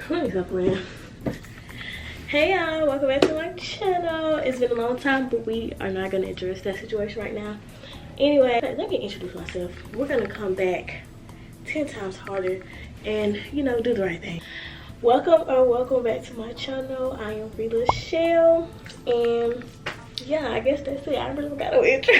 Let me stop playing. Hey y'all, welcome back to my channel. It's been a long time, but we are not gonna address that situation right now. Anyway, let me introduce myself. We're gonna come back 10 times harder and, you know, do the right thing. Welcome back to my channel. I am Rita Shell, and yeah, I guess that's it. I really forgot to intro.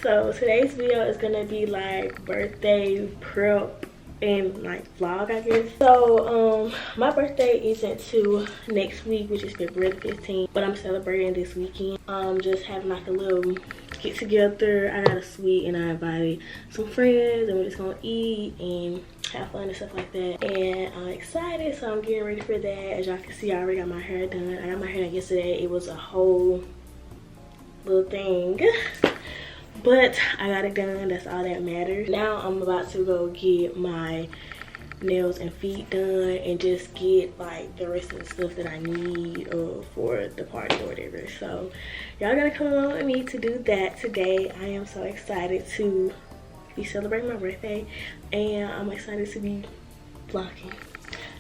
So today's video is gonna be like birthday prep and like vlog, I guess. So my birthday isn't till next week, which is February 15th, but I'm celebrating this weekend. Just having like a little get together. I got a suite and I invited some friends and we're just gonna eat and have fun and stuff like that. And I'm excited, so I'm getting ready for that. As y'all can see, I already got my hair done. I got my hair done yesterday. It was a whole little thing, but I got it done. That's all that matters. Now I'm about to go get my nails and feet done and just get like the rest of the stuff that I need for the party or whatever. So y'all gotta come along with me to do that today. I am so excited to be celebrating my birthday, and I'm excited to be vlogging.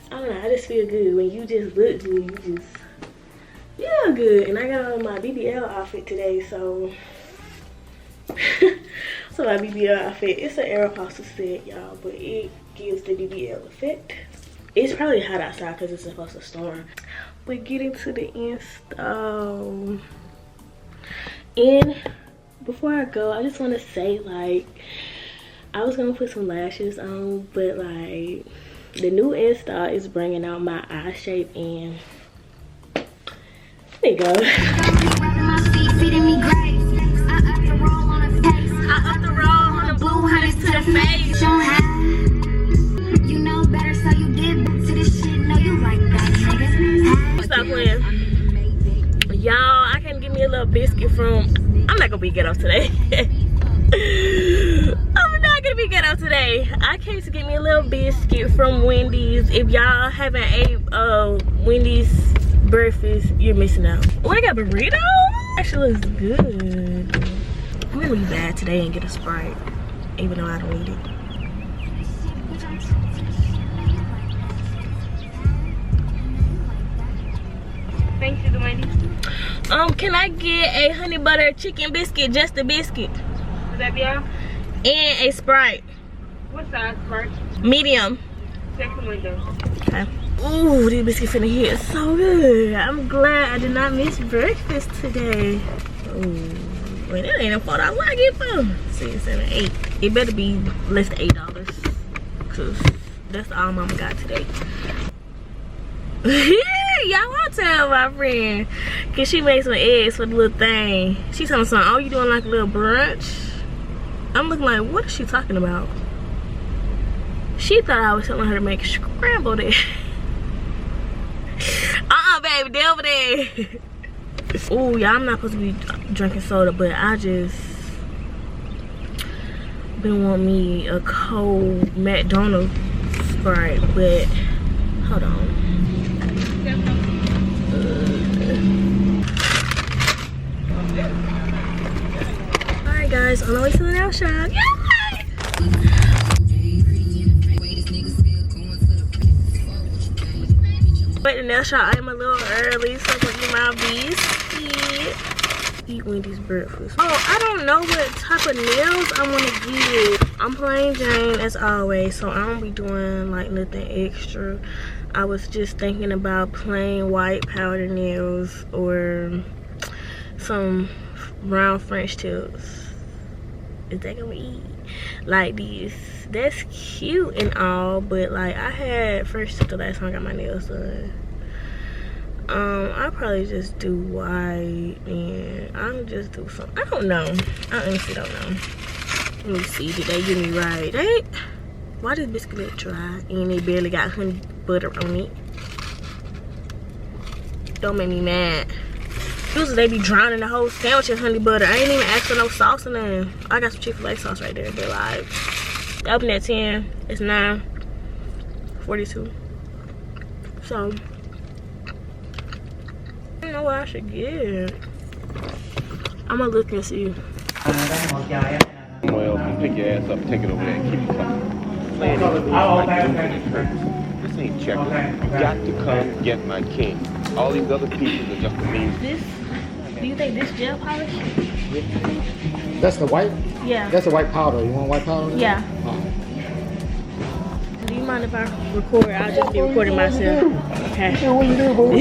I don't know, I just feel good when you just look good. You just feel good. And I got on my BBL outfit today, so so my BBL outfit, it's an Aeropostale set, y'all, but it gives the BBL effect. It's probably hot outside because it's supposed to storm. But getting to the install, and before I go, I just want to say, like, I was gonna put some lashes on, but like the new install is bringing out my eye shape, and there you go. Stop playing. Y'all, I can give me a little biscuit from, I'm not gonna be ghetto today. I'm not gonna be ghetto today. I came to get me a little biscuit from Wendy's. If y'all haven't ate Wendy's breakfast, you're missing out. Oh, I got burrito. Actually looks good. I'm gonna be bad today and get a Sprite, even though I don't eat it. Thanks to the Wendy's. Can I get a honey butter chicken biscuit, just a biscuit? Would that be all? And a Sprite. What size, Sprite? Medium. Second window. Okay. Ooh, this biscuit finna hit so good. I'm glad I did not miss breakfast today. Ooh, wait, that ain't a $4 what I get for. 6, 7, 8. It better be less than $8, cause that's all Mama got today. Y'all want to tell my friend, cause she made some eggs for the little thing. She telling me something, oh, you doing like a little brunch? I'm looking like, what is she talking about? She thought I was telling her to make scrambled eggs. Baby, they over there. Ooh, y'all, I'm not supposed to be drinking soda, but I just been wanting me a cold McDonald's Sprite, but hold on. Alright guys, on the way to the nail shop. Yay! At the nail shop, I'm a little early, so I'm gonna get my biscuit. Eat Wendy's breakfast. Oh, I don't know what type of nails I want to get. I'm plain Jane as always, so I don't be doing like nothing extra. I was just thinking about plain white powder nails or some brown French tips. Is that gonna eat like this? That's cute and all, but like I had French tip the last time I got my nails done. I'll probably just do white, and I'll just do some. I don't know. I honestly don't know. Let me see. Did they get me right? Why does biscuit look dry and they barely got honey butter on it? Don't make me mad. Usually they be drowning the whole sandwich in honey butter. I ain't even asked for no sauce in there. I got some Chick-fil-A sauce right there, but like, I opened at 10. It's 9:42. So I don't know what I should get. I'm gonna look and see. Well, you pick your ass up, take it over there, and keep it coming. It's ain't checking. You got to come get my king. All these other pieces are just a means. This, do you think this gel polish? That's the white? Yeah. That's the white powder. You want white powder? Yeah. Do you mind if I record? I'll just be recording myself. Okay. What you do, boo?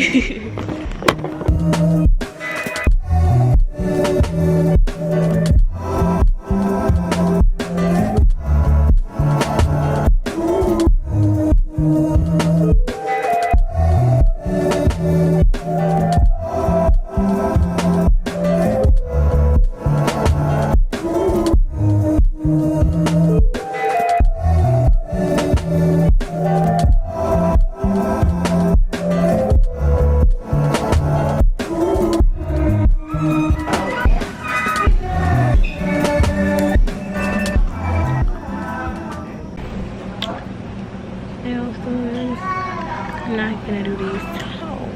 I'm not gonna do these toes.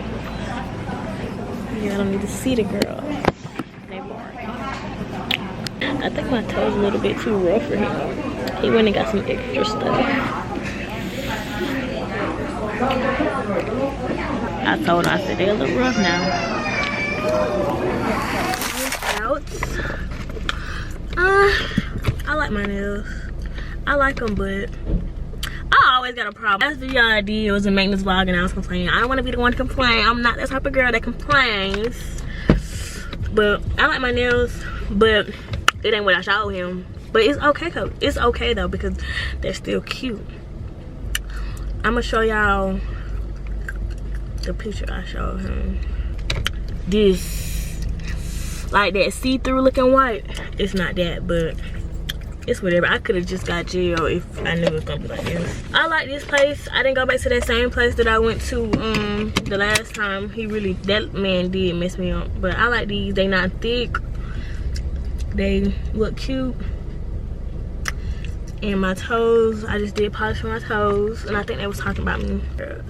Yeah, I don't need to see the girl. They boring. I think my toes a little bit too rough for him. He went and got some extra stuff. I told him, I said, they're a little rough now. I like my nails. I like them, but I always got a problem. Last video I did was a maintenance vlog and I was complaining. I don't want to be the one to complain. I'm not that type of girl that complains. But I like my nails, but it ain't what I showed him. But it's okay though. It's okay though because they're still cute. I'm gonna show y'all the picture I showed him. This, like that see-through looking white. It's not that, but it's whatever. I could have just got gel if I knew it was gonna be like this. I like this place. I didn't go back to that same place that I went to the last time. That man did mess me up. But I like these. They not thick. They look cute. And my toes, I just did polish for my toes. And I think they was talking about me.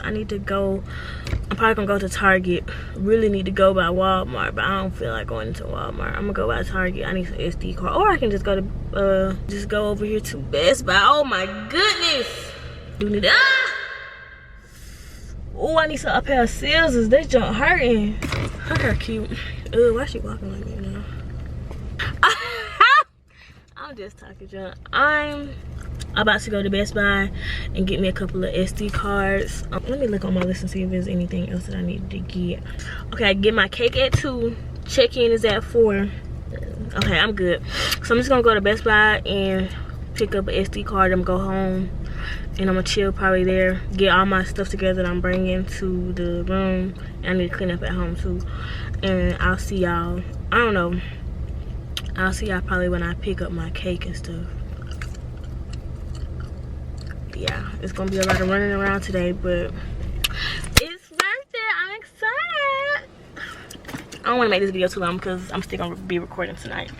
I need to go. I'm probably gonna go to Target. Really need to go by Walmart, but I don't feel like going into Walmart. I'm gonna go by Target. I need some SD card, or I can just go to just go over here to Best Buy. Oh my goodness! Do need oh, I need some up pair of scissors. They junk hurting. Her hair cute. Ugh, why she walking like me now? I'm just talking junk. I'm about to go to Best Buy and get me a couple of SD cards. Let me look on my list and see if there's anything else that I need to get. Okay, I get my cake at 2. Check-in is at 4. Okay, I'm good. So I'm just gonna go to Best Buy and pick up an SD card. I'm gonna go home and I'm gonna chill probably there. Get all my stuff together that I'm bringing to the room. And I need to clean up at home too. And I'll see y'all. I don't know. I'll see y'all probably when I pick up my cake and stuff. Yeah, it's gonna be a lot of running around today, but it's worth it. I'm excited. I don't want to make this video too long because I'm still gonna be recording tonight.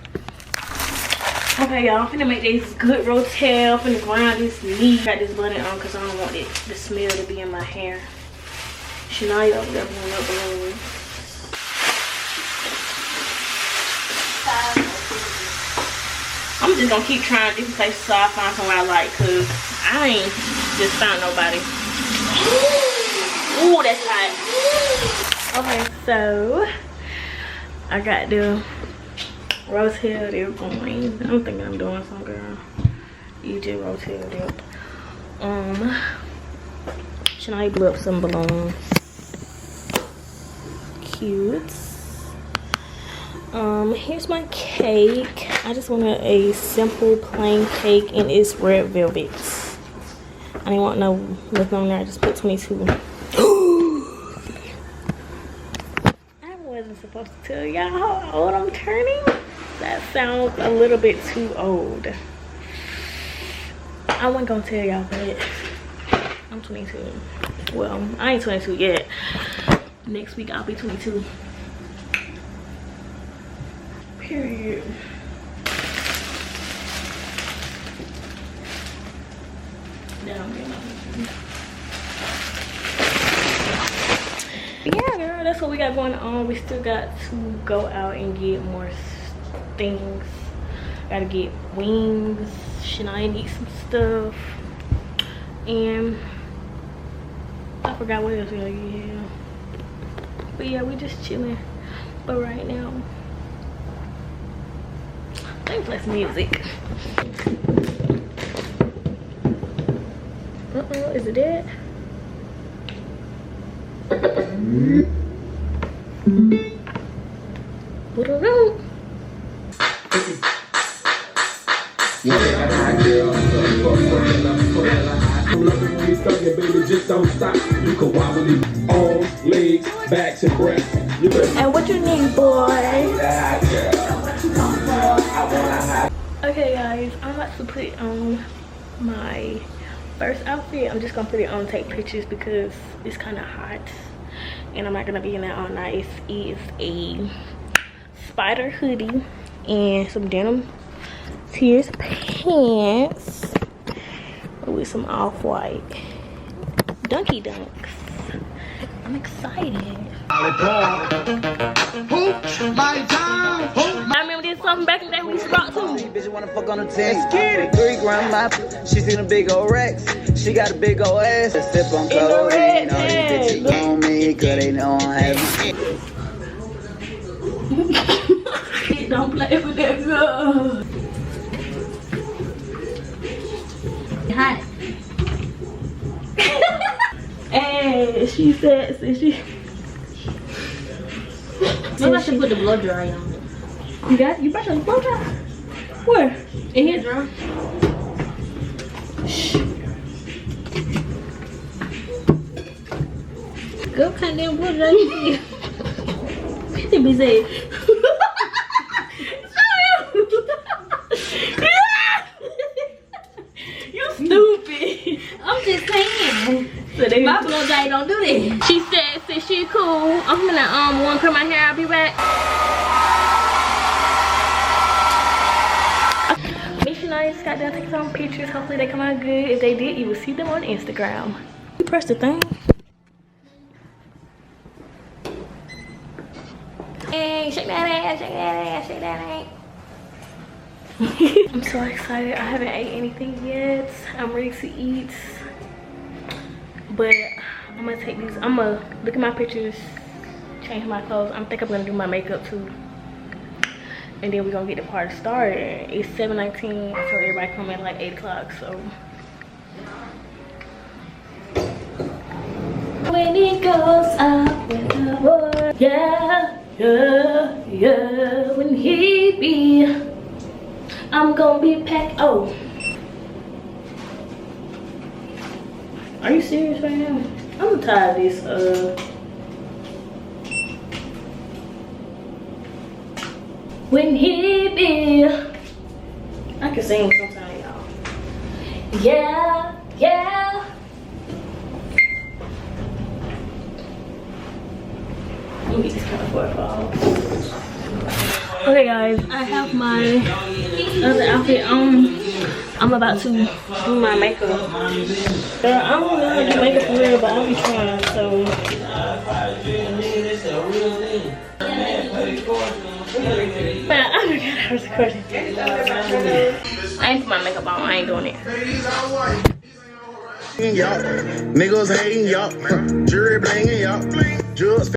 Okay, y'all, I'm finna make this good rotel. I'm finna grind this meat. Got this button on because I don't want the smell to be in my hair. Shania over there blowing up balloons. I'm just gonna keep trying different places so I find somewhere I like, cause I ain't just found nobody. Ooh, that's hot. Okay, so I got the Rotel dip going. I'm thinking I'm doing some, girl. You just Rotel dip. Shania blew up some balloons. Cute. Here's my cake. I just wanted a simple plain cake and it's red velvet. I didn't want nothing on there. I just put 22. I wasn't supposed to tell y'all how old I'm turning. That sounds a little bit too old. I wasn't gonna tell y'all, but I'm 22. Well, I ain't 22 yet. Next week I'll be 22. Period. Yeah, girl, that's what we got going on. We still got to go out and get more things. Gotta get wings. Shania needs some stuff. And I forgot what else we gonna get here. But yeah, we just chilling. But right now, let me play some music. Is it dead? What do I know? Legs, backs, and breasts. And what you need, boy? Okay, guys, I'm about to put on my first outfit. I'm just gonna put it on, take pictures because it's kind of hot, and I'm not gonna be in that all night. It is a spider hoodie and some denim tears pants with some off-white Dunky Dunks. I'm excited. I remember this something back in the day we used to rock too. Bitch wanna fuck on the team. 3 grandma, she seen a big old Rex. She got a big old ass. I sip on codeine. All these bitches on me, cause they know I'm having. Don't play with that girl. Hi. Hey, she said, she. Maybe I should put the blow dry on. You brush your blow dry? Where? In here, girl. Shh. Go kind of blow dry. It be said. You stupid. I'm just saying. So they My blow dry don't do that. She said, since she cool, I'm gonna wanna cut my hair. I'll be back. Missionaries got done taking some pictures. Hopefully they come out good. If they did, you will see them on Instagram. You press the thing. Hey, shake that ass, shake that ass, shake that ass. I'm so excited. I haven't ate anything yet. I'm ready to eat. But I'm gonna take these. I'm gonna look at my pictures, change my clothes. I think I'm gonna do my makeup too. And then we're gonna get the party started. It's 7:19, so everybody come at like 8 o'clock. So when it goes up with the boy, yeah, yeah, yeah. When he be, I'm gonna be packed. Oh, are you serious right now? I'm tired of this. When he be, I can sing sometime, y'all. Yeah, yeah. Let me get this camera before it falls. Okay, guys, I have my other outfit on. I'm about to do my makeup. Girl, I don't know how to do makeup for real, but I'll be trying, so. But I forgot I was recording. I ain't put my makeup on, I ain't doing it. Niggas hating y'all, jury blinging y'all, drugs.